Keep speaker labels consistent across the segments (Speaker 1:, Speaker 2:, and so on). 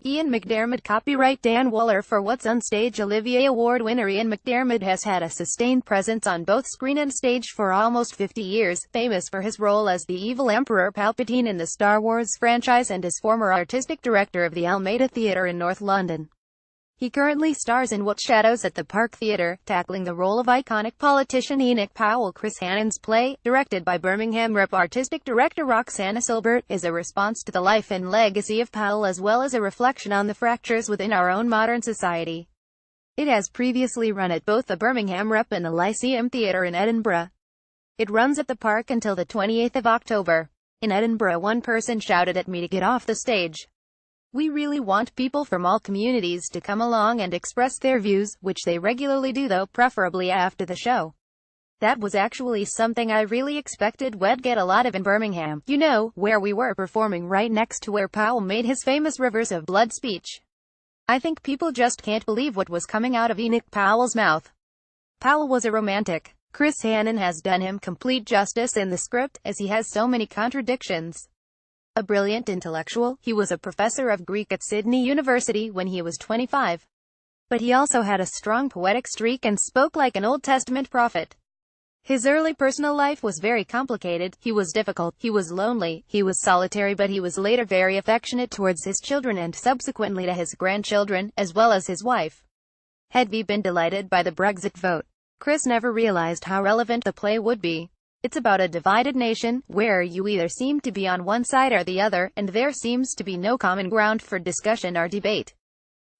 Speaker 1: Ian McDiarmid. Copyright Dan Waller for WhatsOnStage. Olivier. Award winner Ian McDiarmid has had a sustained presence on both screen and stage for almost 50 years, famous for his role as the evil Emperor Palpatine in the Star Wars franchise and as former artistic director of the Almeida Theatre in North London. He currently stars in What Shadows at the Park Theatre, tackling the role of iconic politician Enoch Powell. Chris Hannon's play, directed by Birmingham Rep artistic director Roxana Silbert, is a response to the life and legacy of Powell as well as a reflection on the fractures within our own modern society. It has previously run at both the Birmingham Rep and the Lyceum Theatre in Edinburgh. It runs at the Park until the 28th of October. In Edinburgh, one person shouted at me to get off the stage. We really want people from all communities to come along and express their views, which they regularly do though, preferably after the show. That was actually something I really expected we'd get a lot of in Birmingham, you know, where we were performing right next to where Powell made his famous Rivers of Blood speech. I think people just can't believe what was coming out of Enoch Powell's mouth. Powell was a romantic. Chris Hannon has done him complete justice in the script, as he has so many contradictions. A brilliant intellectual, he was a professor of Greek at Sydney University when he was 25. But he also had a strong poetic streak and spoke like an Old Testament prophet. His early personal life was very complicated. He was difficult, he was lonely, he was solitary, but he was later very affectionate towards his children and subsequently to his grandchildren, as well as his wife. Had we been delighted by the Brexit vote? Chris never realized how relevant the play would be. It's about a divided nation, where you either seem to be on one side or the other, and there seems to be no common ground for discussion or debate.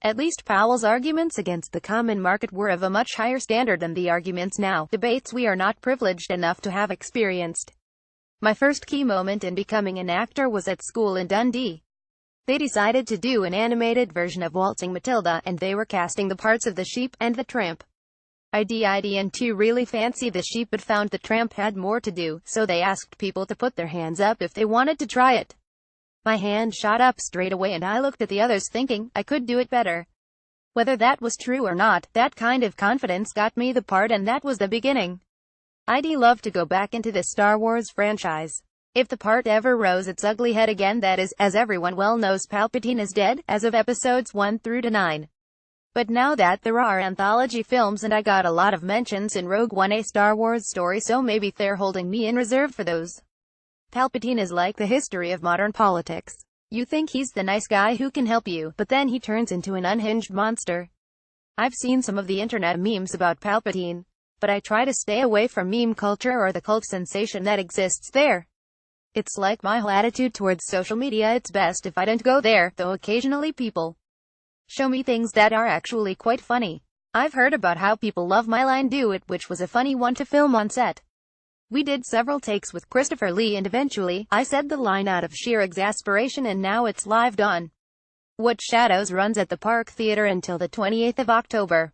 Speaker 1: At least Powell's arguments against the common market were of a much higher standard than the arguments now, debates we are not privileged enough to have experienced. My first key moment in becoming an actor was at school in Dundee. They decided to do an animated version of Waltzing Matilda, and they were casting the parts of the Sheep and the Tramp. I didn't really fancy the Sheep but found the Tramp had more to do, so they asked people to put their hands up if they wanted to try it. My hand shot up straight away and I looked at the others thinking I could do it better. Whether that was true or not, that kind of confidence got me the part, and that was the beginning. I'd love to go back into the Star Wars franchise. If the part ever rose its ugly head again, that is, as everyone well knows, Palpatine is dead, as of episodes 1 through to 9. But now that there are anthology films and I got a lot of mentions in Rogue One, a Star Wars story, so maybe they're holding me in reserve for those. Palpatine is like the history of modern politics. You think he's the nice guy who can help you, but then he turns into an unhinged monster. I've seen some of the internet memes about Palpatine, but I try to stay away from meme culture or the cult sensation that exists there. It's like my whole attitude towards social media, it's best if I don't go there, though occasionally people show me things that are actually quite funny. I've heard about how people love my line "Do It," which was a funny one to film on set. We did several takes with Christopher Lee and eventually, I said the line out of sheer exasperation, and now it's lived on. What Shadows runs at the Park Theatre until the 28th of October.